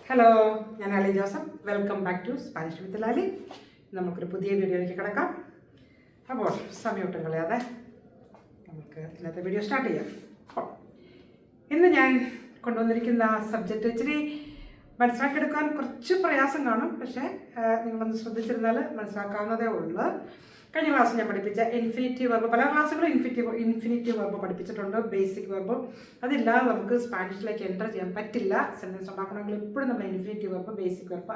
Hello, ഞാൻ Ali Joseph. Welcome back to Spanish with Lali. നമുക്കൊരു പുതിയ വീഡിയോയിലേക്ക് കിടക്കാം. അപ്പോൾ സമയമൊട്ടും കളയാതെ നമുക്ക് ഇന്നത്തെ വീഡിയോ സ്റ്റാർട്ട് ചെയ്യാം. അപ്പോൾ ഇന്ന് ഞാൻ കൊണ്ടുവന്നിരിക്കുന്ന സബ്ജക്റ്റ് ഇച്ചിരി മനസ്സിലാക്കിയെടുക്കാൻ കുറച്ച് പ്രയാസം കാണും. പക്ഷേ നിങ്ങളൊന്ന് ശ്രദ്ധിച്ചിരുന്നാൽ മനസ്സിലാക്കാവുന്നതേ ഉള്ളൂ. കഴിഞ്ഞ ക്ലാസ് ഞാൻ പഠിപ്പിച്ച ഇൻഫിനിറ്റീവ് വെർബ്, പല ക്ലാസ്സുകളും ഇൻഫിനിറ്റീവ് വെർബ് പഠിപ്പിച്ചിട്ടുണ്ട്. ബേസിക് വെർബ് അതില്ലാതെ നമുക്ക് സ്പാനിഷിലേക്ക് എൻ്റർ ചെയ്യാൻ പറ്റില്ല. സെൻറ്റൻസ് ഉണ്ടാക്കണമെങ്കിൽ എപ്പോഴും നമ്മൾ ഇൻഫിനിറ്റീവ് വെർബ്, ബേസിക് വെർബ്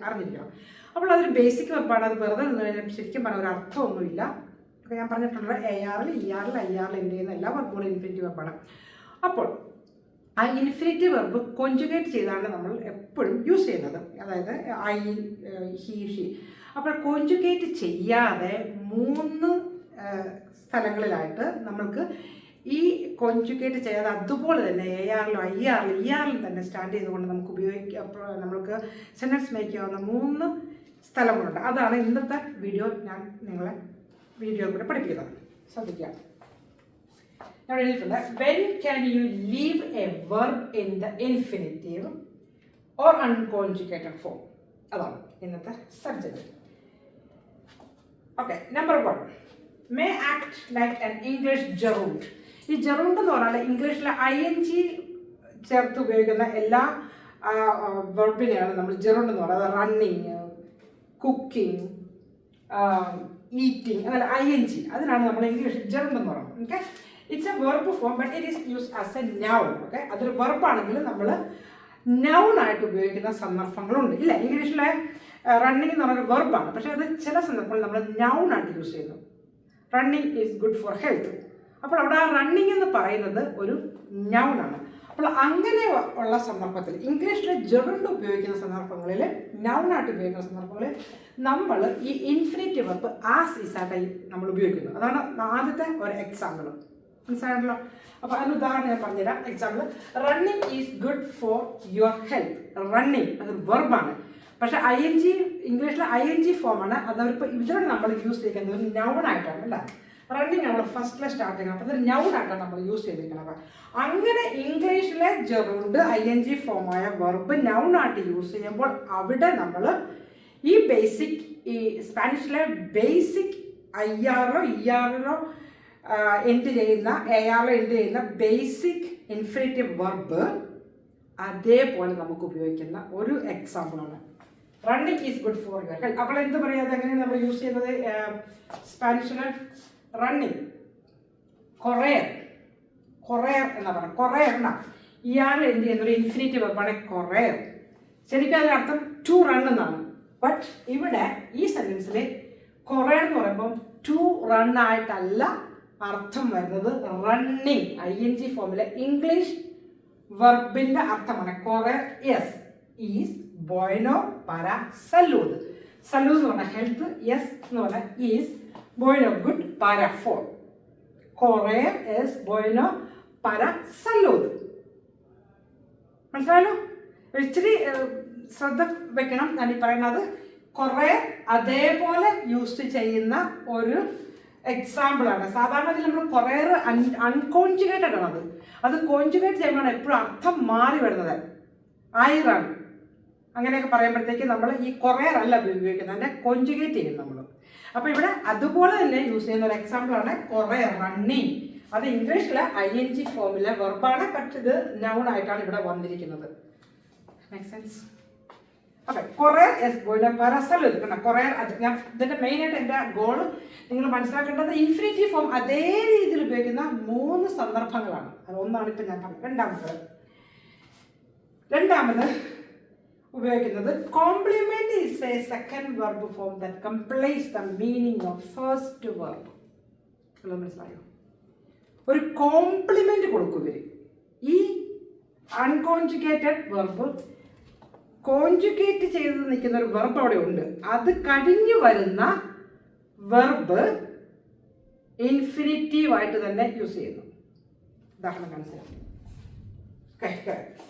അറിഞ്ഞിരിക്കണം. അപ്പോൾ അതൊരു ബേസിക് വെർബാണ്. അത് വെറുതെ നിന്ന് കഴിഞ്ഞാൽ ശരിക്കും പറഞ്ഞാൽ ഒരു അർത്ഥമൊന്നുമില്ല. അപ്പോൾ ഞാൻ പറഞ്ഞിട്ടുള്ളത് ARൽ, ERൽ, IRൽ എൻ്റ് ചെയ്യുന്ന എല്ലാ വെർബുകളും ഇൻഫിനിറ്റീവ് വെർബാണ്. അപ്പോൾ ആ ഇൻഫിനിറ്റീവ് വെർബ് കോൺജുഗേറ്റ് ചെയ്താണ് നമ്മൾ എപ്പോഴും യൂസ് ചെയ്യുന്നത്. അതായത് ഐ, ഹി, ഷി. അപ്പോൾ കോൺജുഗേറ്റ് ചെയ്യാതെ 3 സ്ഥലങ്ങളിലായിട്ട് നമ്മൾക്ക് ഈ കോൺജുഗേറ്റ് ചെയ്യാതെ അതുപോലെ തന്നെ ARലും IRലും ERലും തന്നെ സ്റ്റാൻഡ് ചെയ്തുകൊണ്ട് നമുക്ക് നമ്മൾക്ക് സെൻറ്റൻസ് മേക്ക് ചെയ്യാവുന്ന 3 സ്ഥലങ്ങളുണ്ട്. അതാണ് ഇന്നത്തെ വീഡിയോ ഞാൻ നിങ്ങളെ വീഡിയോ കൂടെ പഠിപ്പിക്കുന്നത്. ശ്രദ്ധിക്കുക. ഞാൻ എഴുതിയിട്ടുണ്ട്, when can you leave a verb in the infinitive or unconjugated form. അതാണ് ഇന്നത്തെ subject. Okay, number 1, may act like an English gerund. ഈ ജെറൂണ്ട് എന്ന് പറഞ്ഞാൽ ഇംഗ്ലീഷിലെ ING ചേർത്ത് ഉപയോഗിക്കുന്ന എല്ലാ വെർബിനെയാണ് നമ്മൾ ജെറൂണ്ട് എന്ന് പറയുന്നത്. റണ്ണിങ്, കുക്കിംഗ്, ഈറ്റിംഗ്, അങ്ങനെ ING, അതിനാണ് നമ്മൾ ഇംഗ്ലീഷ് ജെറൂണ്ട് എന്ന് പറയുന്നത്. Okay, it's A verb form but it is used as A noun. Okay, അതൊരു വെർബാണെങ്കിൽ നമ്മൾ നൗൺ ആയിട്ട് ഉപയോഗിക്കുന്ന സന്ദർഭങ്ങളുണ്ട്. ഇല്ല, ഇംഗ്ലീഷിലെ റണ്ണിങ് എന്ന് പറഞ്ഞൊരു വെർബാണ്, പക്ഷേ അത് ചില സന്ദർഭങ്ങളിൽ നമ്മൾ നൗൺ ആയിട്ട് യൂസ് ചെയ്യുന്നു. Running is good for health. അപ്പോൾ അവിടെ ആ റണ്ണിങ് എന്ന് പറയുന്നത് ഒരു നൗൺ ആണ്. അപ്പോൾ അങ്ങനെ ഉള്ള സന്ദർഭത്തിൽ ഇംഗ്ലീഷിലെ ജെറൂണ്ട് ഉപയോഗിക്കുന്ന സന്ദർഭങ്ങളിൽ, നൗൺ ആയിട്ട് ഉപയോഗിക്കുന്ന സന്ദർഭങ്ങളിൽ നമ്മൾ ഈ ഇൻഫിനിറ്റീവ് വെർബ് ആസ് ഈസ് ആയിട്ട് നമ്മൾ ഉപയോഗിക്കുന്നു. അതാണ് ആദ്യത്തെ ഒരു എക്സാമ്പിൾ. മനസ്സിലായല്ലോ? അപ്പോൾ അതിന് ഉദാഹരണം ഞാൻ പറഞ്ഞുതരാം. Example, running is good for your health. Running അതൊരു വെർബാണ്, പക്ഷേ ING ഇംഗ്ലീഷിലെ ING ഫോമാണ്. അതവരിപ്പോൾ ഇതിലൂടെ നമ്മൾ യൂസ് ചെയ്തിരിക്കുന്നത് ഒരു നൗൺ ആയിട്ടാണ്. അല്ല, റണ്ണിങ് നമ്മൾ ഫസ്റ്റിലെ സ്റ്റാർട്ട് ചെയ്യണം. അപ്പോൾ അതൊരു നൗൺ ആയിട്ടാണ് നമ്മൾ യൂസ് ചെയ്തിരിക്കുന്നത്. അങ്ങനെ ഇംഗ്ലീഷിലെ ജെറൂണ്ട് ING ഫോമായ വെർബ് നൗൺ ആയിട്ട് യൂസ് ചെയ്യുമ്പോൾ അവിടെ നമ്മൾ ഈ ബേസിക്, ഈ സ്പാനിഷിലെ ബേസിക് IRലോ ERലോ എൻഡ് ചെയ്യുന്ന, ARലോ എൻഡ് ചെയ്യുന്ന ബേസിക് ഇൻഫിനിറ്റീവ് വെർബ് അതേപോലെ നമുക്ക് ഉപയോഗിക്കുന്ന ഒരു എക്സാമ്പിളാണ് running is good for your health. അപ്പോൾ എന്ത് പറയാതെ എങ്ങനെയാണ് നമ്മൾ യൂസ് ചെയ്യുന്നത് സ്പാനിഷില്? റണ്ണിങ്, കൊറേർ എന്നാ പറയുക. കൊറേർ എന്നാ ER എൻഡ് ചെയ്യുന്ന ഒരു ഇൻഫിനിറ്റീവ് വെർബാണ് കൊറേർ. ശരിക്കും അതിൻ്റെ അർത്ഥം ടു റൺ എന്നാണ്. ബട്ട് ഇവിടെ ഈ സെൻറ്റൻസിൽ കൊറേർ എന്ന് പറയുമ്പോൾ ടു റൺ ആയിട്ടല്ല അർത്ഥം വരുന്നത്. റണ്ണിങ് ING ഫോമിലെ ഇംഗ്ലീഷ് വെർബിന്റെ അർത്ഥമാണ്. കൊറേർ യെസ് ഈസ് ബോയ്നോ പര സല്ലൂദ്. സല്ലൂദ് എന്ന് പറഞ്ഞാൽ ഹെൽത്ത്, യെസ് എന്ന് പറഞ്ഞാൽ ഈസ്, ബോയ്നോ ഗുഡ്, പര ഫോർ. കൊറേർ യെസ് ബോയ്നോ പര സല്ലൂദ്. മനസ്സിലായല്ലോ? ഇച്ചിരി ശ്രദ്ധ വെക്കണം ഞാൻ ഈ പറയുന്നത്. കുറേ അതേപോലെ യൂസ് ചെയ്യുന്ന ഒരു എക്സാമ്പിളാണ്. സാധാരണ നമ്മൾ കുറേ അൺകോൺജുഗേറ്റഡ് ആണ്. അത് കോൺജുഗേറ്റ് ചെയ്യുമ്പോഴാണ് എപ്പോഴും അർത്ഥം മാറി വരുന്നത്. ഐറൺ അങ്ങനെയൊക്കെ പറയുമ്പോഴത്തേക്ക് നമ്മൾ ഈ കുറേ അല്ല ഉപയോഗിക്കുന്നത്, അതിൻ്റെ കോൺജുഗേറ്റ് ചെയ്യും നമ്മൾ. അപ്പോൾ ഇവിടെ അതുപോലെ തന്നെ യൂസ് ചെയ്യുന്ന ഒരു എക്സാമ്പിളാണ് കുറേ റണ്ണിങ്. അത് ഇംഗ്ലീഷിലെ ING ഫോമിലെ വെർബാണ്, പക്ഷെ ഇത് നൗൺ ആയിട്ടാണ് ഇവിടെ വന്നിരിക്കുന്നത്. Make sense? ഓക്കെ, കുറേ എസ് ബോയിലെ പരസൽ എടുക്കണം. കുറേ ഞാൻ ഇതിൻ്റെ മെയിനായിട്ട് എൻ്റെ ഗോൾ നിങ്ങൾ മനസ്സിലാക്കേണ്ടത് ഇൻഫിനിറ്റീവ് ഫോം അതേ രീതിയിൽ ഉപയോഗിക്കുന്ന 3 സന്ദർഭങ്ങളാണ്. അത് ഒന്നാണ് ഇപ്പം ഞാൻ പറഞ്ഞത്. രണ്ടാമത് ഉപയോഗിക്കുന്നത് complement is a second verb form that completes the meaning of first verb. മനസ്സിലായോ? ഒരു കോംപ്ലിമെന്റ് കൊടുക്കും ഇവർ. ഈ അൺകോൺജുഗേറ്റഡ് വെർബ് കോൺജുഗേറ്റ് ചെയ്ത് നിൽക്കുന്ന ഒരു വെർബ് അവിടെ ഉണ്ട്. അത് കഴിഞ്ഞു വരുന്ന വെർബ് ഇൻഫിനിറ്റീവ് ആയിട്ട് തന്നെ യൂസ് ചെയ്യുന്നു. ഉദാഹരണം മനസ്സിലാക്കി.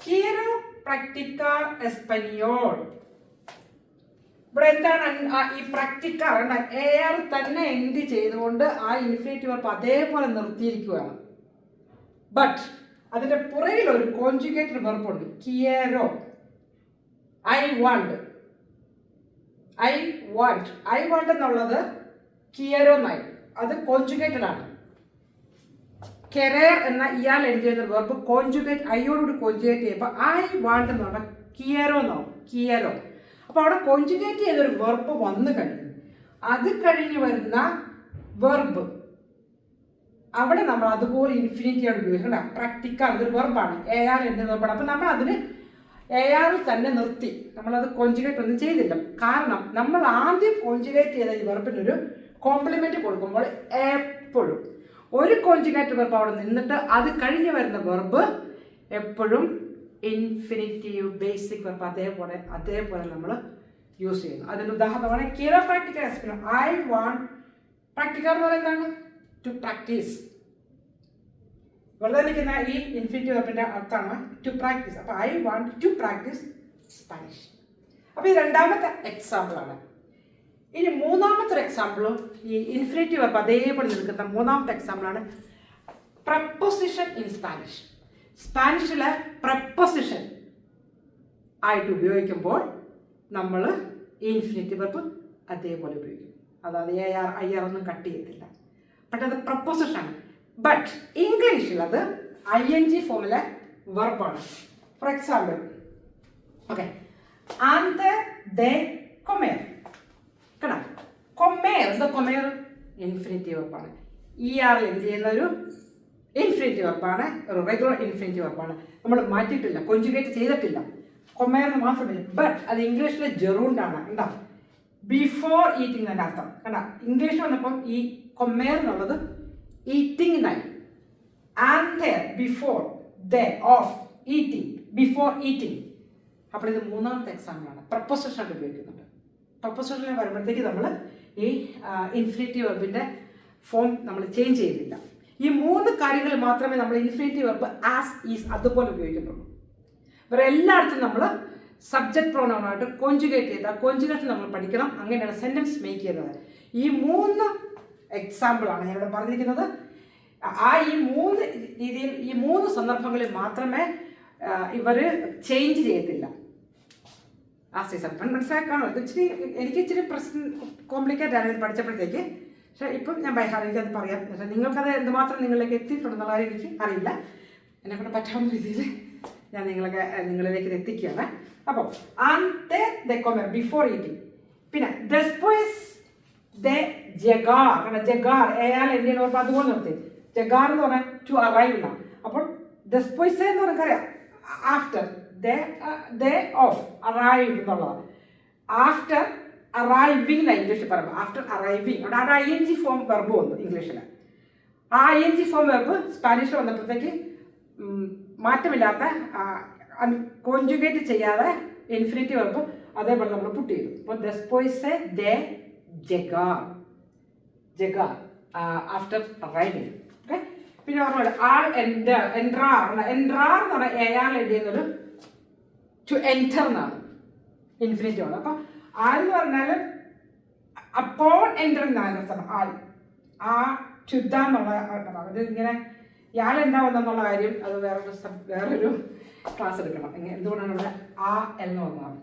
quiero practicar español. ഇവിടെ എന്താണ് ഈ പ്രാക്ടിക്കർ? AR തന്നെ എൻഡ് ചെയ്തുകൊണ്ട് ആ ഇൻഫിനിറ്റീവ് വെർബ് അതേപോലെ നിർത്തിയിരിക്കുകയാണ്. ബട്ട് അതിൻ്റെ പുറകിൽ ഒരു കോൺജുഗേറ്റഡ് വെർബ് ഉണ്ട്, quiero. ഐ വാണ്ട് എന്നുള്ളത് കിയറോ എന്നായി, അത് കോൺജുഗേറ്റഡ് ആണ്. കെറേർ എന്ന ഇയാൾ എൻഡ് ചെയ്യുന്ന വെർബ് കോൺജുഗേറ്റ് ഐയോടുകൂടി കോൺജുഗേറ്റ് ചെയ്യുമ്പോൾ ഐ വാണ്ട് എന്ന് പറഞ്ഞാൽ കിയറോ എന്നാവും, കിയറോ. അപ്പോൾ അവിടെ കോൺജുഗേറ്റ് ചെയ്തൊരു വെർബ് വന്നു കഴിഞ്ഞു, അത് കഴിഞ്ഞ് വരുന്ന വെർബ് അവിടെ നമ്മൾ അതുപോലെ ഇൻഫിനിറ്റിയാണ് ഉപയോഗിക്കണം. പ്രാക്ടിക്കൽ അതൊരു വെർബാണ്, എ ആർ എന്ന വെർബാണ്. അപ്പം നമ്മൾ അതിന് എ ആറിൽ തന്നെ നിർത്തി, നമ്മളത് കോൺജുഗേറ്റ് ഒന്നും ചെയ്തില്ല. കാരണം നമ്മൾ ആദ്യം കോൺജുഗേറ്റ് ചെയ്ത ഈ വെർബിനൊരു കോംപ്ലിമെന്റ് കൊടുക്കുമ്പോൾ എപ്പോഴും ഒരു കോൺജുഗേറ്റ് വെർബ് അവിടെ നിന്നിട്ട് അത് കഴിഞ്ഞ് വരുന്ന വെർബ് എപ്പോഴും ഇൻഫിനിറ്റീവ് ബേസിക് വെർബ് അതേപോലെ നമ്മൾ യൂസ് ചെയ്യുന്നു. അതിന് ഉദാഹരണമാണ് കിയറോ പ്രാക്ടിക്കൽ. ഐ വാണ്ട് പ്രാക്ടിക്കൽ എന്ന് പറയുന്നതാണ് ടു പ്രാക്ടീസ്. വെറുതെ നിൽക്കുന്ന ഈ ഇൻഫിനിറ്റീവ് വെർബിന്റെ അർത്ഥമാണ് ടു പ്രാക്ടീസ്. അപ്പോൾ I want to practice Spanish. അപ്പോൾ ഈ രണ്ടാമത്തെ എക്സാമ്പിൾ ആണ്. ഇനി മൂന്നാമത്തെ എക്സാമ്പിളും ഈ ഇൻഫിനിറ്റീവ് വെർബ് അതേപോലെ നിൽക്കുന്ന മൂന്നാമത്തെ എക്സാമ്പിളാണ് പ്രപ്പോസിഷൻ ഇൻ സ്പാനിഷ്. സ്പാനിഷിലെ പ്രപ്പോസിഷൻ ആയിട്ട് ഉപയോഗിക്കുമ്പോൾ നമ്മൾ ഇൻഫിനിറ്റീവ് വെർബ് അതേപോലെ ഉപയോഗിക്കും. അതായത് ഐ ആർ ഒന്നും കട്ട് ചെയ്യത്തില്ല. പക്ഷെ അത് പ്രപ്പോസിഷനാണ്. ബട്ട് ഇംഗ്ലീഷിൽ അത് ING ഫോമിലെ വെർബാണ്. For example, okay, antes de comer. കേട്ടോ, കൊമേർ എന്താ കൊമേർ ഇൻഫിനിറ്റീവ് വെർബാണ്. ER എന്ത് ചെയ്യുന്ന ഒരു ഇൻഫിനിറ്റീവ് വെർബാണ്, ഒരു റെഗുലർ ഇൻഫിനിറ്റീവ് വെർബാണ്. നമ്മൾ മാറ്റിയിട്ടില്ല, കോൺജുഗേറ്റ് ചെയ്തിട്ടില്ല, കൊമേർ എന്ന് മാത്രമേ. ബട്ട് അത് ഇംഗ്ലീഷിലെ ജെറൂണ്ടാണ്. എന്താ ബിഫോർ ഈറ്റിംഗ് തന്നെ അർത്ഥം. കണ്ട, ഇംഗ്ലീഷ് വന്നപ്പം ഈ കൊമേർ എന്നുള്ളത് ഈറ്റിംഗിനായി. And before the of eating, before eating. അപ്പോൾ ഇത് മൂന്നാമത്തെ എക്സാമ്പിളാണ്. പ്രപ്പോസിഷൻ ഉപയോഗിക്കുന്നുണ്ട്. പ്രപ്പോസിഷനിൽ വരുമ്പോഴത്തേക്ക് നമ്മൾ ഈ ഇൻഫിനിറ്റീവ് വെർബിൻ്റെ ഫോം നമ്മൾ ചേഞ്ച് ചെയ്യുന്നില്ല. ഈ മൂന്ന് കാര്യങ്ങൾ മാത്രമേ നമ്മൾ ഇൻഫിനിറ്റീവ് വെർബ് ആസ് ഈസ് അതുപോലെ ഉപയോഗിക്കുന്നുള്ളൂ. വേറെ എല്ലായിടത്തും നമ്മൾ സബ്ജക്ട് പ്രോണൗണായിട്ട് കോൺജുഗേറ്റ് ചെയ്ത കോൺജുഗേഷൻ നമ്മൾ പഠിക്കണം. അങ്ങനെയാണ് സെൻറ്റൻസ് മേക്ക് ചെയ്യുന്നത്. ഈ മൂന്ന് എക്സാമ്പിളാണ് ഞാനിവിടെ പറഞ്ഞിരിക്കുന്നത്. ഈ മൂന്ന് രീതിയിൽ, ഈ മൂന്ന് സന്ദർഭങ്ങളിൽ മാത്രമേ ഇവർ ചേഞ്ച് ചെയ്യത്തില്ല. ആ സീസൺ മനസ്സിലാക്കാണോ? എനിക്ക് ഇച്ചിരി പ്രശ്നം കോംപ്ലിക്കേറ്റ് ആണ് പഠിച്ചപ്പോഴത്തേക്ക്. പക്ഷേ ഇപ്പം ഞാൻ ബൈഹാർട്ട് എനിക്കത് പറയാം. പക്ഷേ നിങ്ങൾക്കത് എന്തുമാത്രം നിങ്ങളിലേക്ക് എത്തിയിട്ടുണ്ടെന്നുള്ള കാര്യം എനിക്ക് അറിയില്ല. എന്നെക്കൊണ്ട് പറ്റാവുന്ന രീതിയിൽ ഞാൻ നിങ്ങളിലേക്ക് എത്തിക്കുകയാണ്. അപ്പോൾ antes de comer, before eating. പിന്നെ después de llegar, കാരണം ജഗാർ എയാൾ എന്തിനാണ് പറഞ്ഞാൽ അതുപോലെ നിർത്തി. ജഗാർ എന്ന് പറഞ്ഞാൽ ടു അറൈവ് എന്നാണ്. അപ്പോൾ después എന്ന് പറഞ്ഞാൽ ആഫ്റ്റർ, ഡേ ഓഫ് അറൈവ് എന്നുള്ളതാണ്. ആഫ്റ്റർ അറൈവിംഗ് എന്നാണ് ഇംഗ്ലീഷിൽ പറയുമ്പോൾ. ആഫ്റ്റർ അറൈവിംഗ് അവിടെ ING ഫോം വെർബ് വന്നു ഇംഗ്ലീഷിൽ. ആ ING ഫോം വെർബ് സ്പാനിഷിൽ വന്നപ്പോഴത്തേക്ക് മാറ്റമില്ലാത്ത കോൺജുഗേറ്റ് ചെയ്യാതെ ഇൻഫിനിറ്റീവ് വെർബ് അതേപോലെ നമ്മൾ പുട്ട് ചെയ്തു. അപ്പോൾ después de llegar, after arriving. Okay, പിന്നെ ഓർമ്മ ആൾ എൻട്രാർ എന്ന് പറഞ്ഞാൽ എയാൾ എൻഡ് ചെയ്യുന്നത് ടു എൻറ്റർ എന്നാണ് ഇൻഫിനിറ്റീവ് ആണ്. അപ്പം ആൾ എന്ന് പറഞ്ഞാൽ അപ്പോൾ എൻറ്റർ എന്നാണ് അർത്ഥം. ആൾ ആ ശുദ്ധ എന്നുള്ള അത് ഇങ്ങനെ ഇയാൾ എന്താവുന്നുള്ള കാര്യം അത് വേറൊരു ക്ലാസ് എടുക്കണം. എന്തുകൊണ്ടാണ് ഇവിടെ ആ എന്ന് വന്നതാണ്,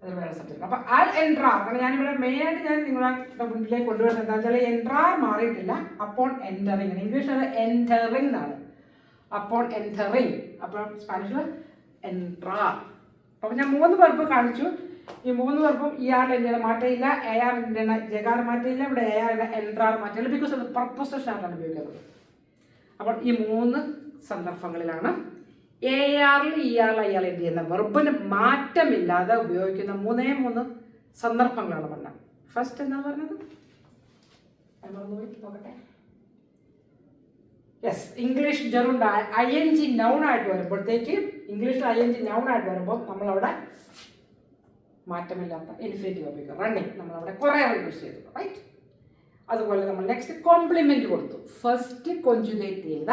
അതൊരു വേറെ സബ്ജക്റ്റ്. അപ്പം ആൾ എൻട്രാർ, കാരണം ഞാനിവിടെ മെയിനായിട്ട് ഞാൻ നിങ്ങളുടെ മുന്നിലേക്ക് കൊണ്ടുവരുന്നത് എന്താണെന്ന് വെച്ചാൽ എൻട്രാർ മാറിയിട്ടില്ല, അപ്പോൾ എൻറ്ററിങ്. ഇംഗ്ലീഷിൽ അത് എൻറ്ററിങ് എന്നാണ്, അപ്പോൾ എൻറ്ററിങ്. അപ്പോൾ സ്പാനിഷിൽ എൻട്രാർ. അപ്പം ഞാൻ 3 വെർബ് കാണിച്ചു. ഈ 3 വെർബും ഇയാൾ എൻ്റെ മാറ്റമില്ല, എയാർ എൻ്റെ ജഗാർ മാറ്റമില്ല, ഇവിടെ എയാർ എൻട്രാർ മാറ്റമില്ല. ബിക്കോസ് അത് പ്രപ്പോസിഷൻ ആയിട്ടാണ് ഉപയോഗിക്കുന്നത്. അപ്പോൾ ഈ 3 സന്ദർഭങ്ങളിലാണ് AR ഇയാൾ അയാൾ എന്ത് ചെയ്യുന്ന വെർബിന് മാറ്റമില്ലാതെ ഉപയോഗിക്കുന്ന 3 സന്ദർഭങ്ങളാണ് പറഞ്ഞത്. ഫസ്റ്റ് എന്താ പറഞ്ഞത്? നോക്കട്ടെ. യെസ്, ഇംഗ്ലീഷ് ജെറുണ്ട് ING നൗൺ ആയിട്ട് വരുമ്പോഴത്തേക്ക്, ഇംഗ്ലീഷിൽ ING നൗൺ ആയിട്ട് വരുമ്പോൾ നമ്മളവിടെ മാറ്റമില്ലാത്ത ഇൻഫിനിറ്റീവ് ഉപയോഗിക്കും. റണ്ണിങ് നമ്മളവിടെ കുറേ യൂസ് ചെയ്തു, റൈറ്റ്. അതുപോലെ നമ്മൾ നെക്സ്റ്റ് കോംപ്ലിമെന്റ് കൊടുത്തു. ഫസ്റ്റ് കോൺജുഗേറ്റ് ചെയ്ത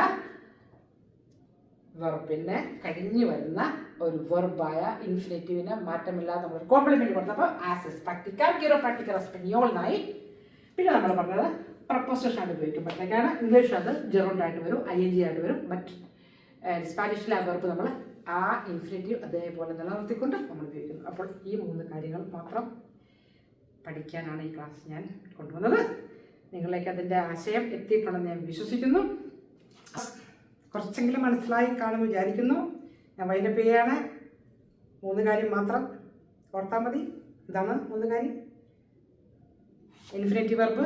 വെർബിനെ കഴിഞ്ഞു വരുന്ന ഒരു വെർബായ ഇൻഫിനിറ്റീവിനെ മാറ്റമില്ലാതെ നമ്മൾ കോംപ്ലിമെന്റ് കൊടുത്തപ്പോൾ as S practical quiero practicar español എന്നായി. പിന്നെ നമ്മൾ പറഞ്ഞത് പ്രപ്പോസിഷൻ ആയിട്ട് ഉപയോഗിക്കുമ്പോഴത്തേക്കാണ് ഇംഗ്ലീഷിൽ അത് ജെറുണ്ട് ആയിട്ട് വരും, ING ആയിട്ട് വരും. ബട്ട് സ്പാനിഷിലെ ആ വെർബ് നമ്മൾ ആ ഇൻഫിനിറ്റീവ് അതേപോലെ നിലനിർത്തിക്കൊണ്ട് നമ്മൾ ഉപയോഗിക്കുന്നു. അപ്പോൾ ഈ 3 കാര്യങ്ങൾ മാത്രം പഠിക്കാനാണ് ഈ ക്ലാസ് ഞാൻ കൊണ്ടുവന്നത്. നിങ്ങളിലേക്ക് അതിൻ്റെ ആശയം എത്തിയിട്ടുണ്ടെന്ന് ഞാൻ വിശ്വസിക്കുന്നു. കുറച്ചെങ്കിലും മനസ്സിലായി കാണുമെന്ന് വിചാരിക്കുന്നു. ഞാൻ വൈൻഡപ്പ് ചെയ്യാണ്. 3 കാര്യം മാത്രം ഓർത്താൽ മതി. ഇതാണ് 3 കാര്യം. ഇൻഫിനിറ്റീവ് വെർബ്,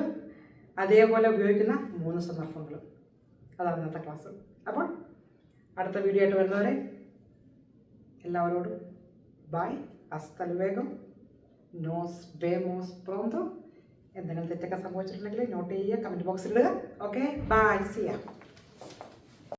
അതേപോലെ ഉപയോഗിക്കുന്ന 3 സന്ദർഭങ്ങൾ. അതാണ് ഇന്നത്തെ ക്ലാസ്. അപ്പോൾ അടുത്ത വീഡിയോ ആയിട്ട് വരുന്നവരെ എല്ലാവരോടും by. ഹasta luego. Nos vemos pronto. എന്തെങ്കിലും തെറ്റൊക്കെ സംഭവിച്ചിട്ടുണ്ടെങ്കിൽ നോട്ട് ചെയ്യുക, കമൻറ്റ് ബോക്സിൽ ഇടുക. Okay, bye, see U.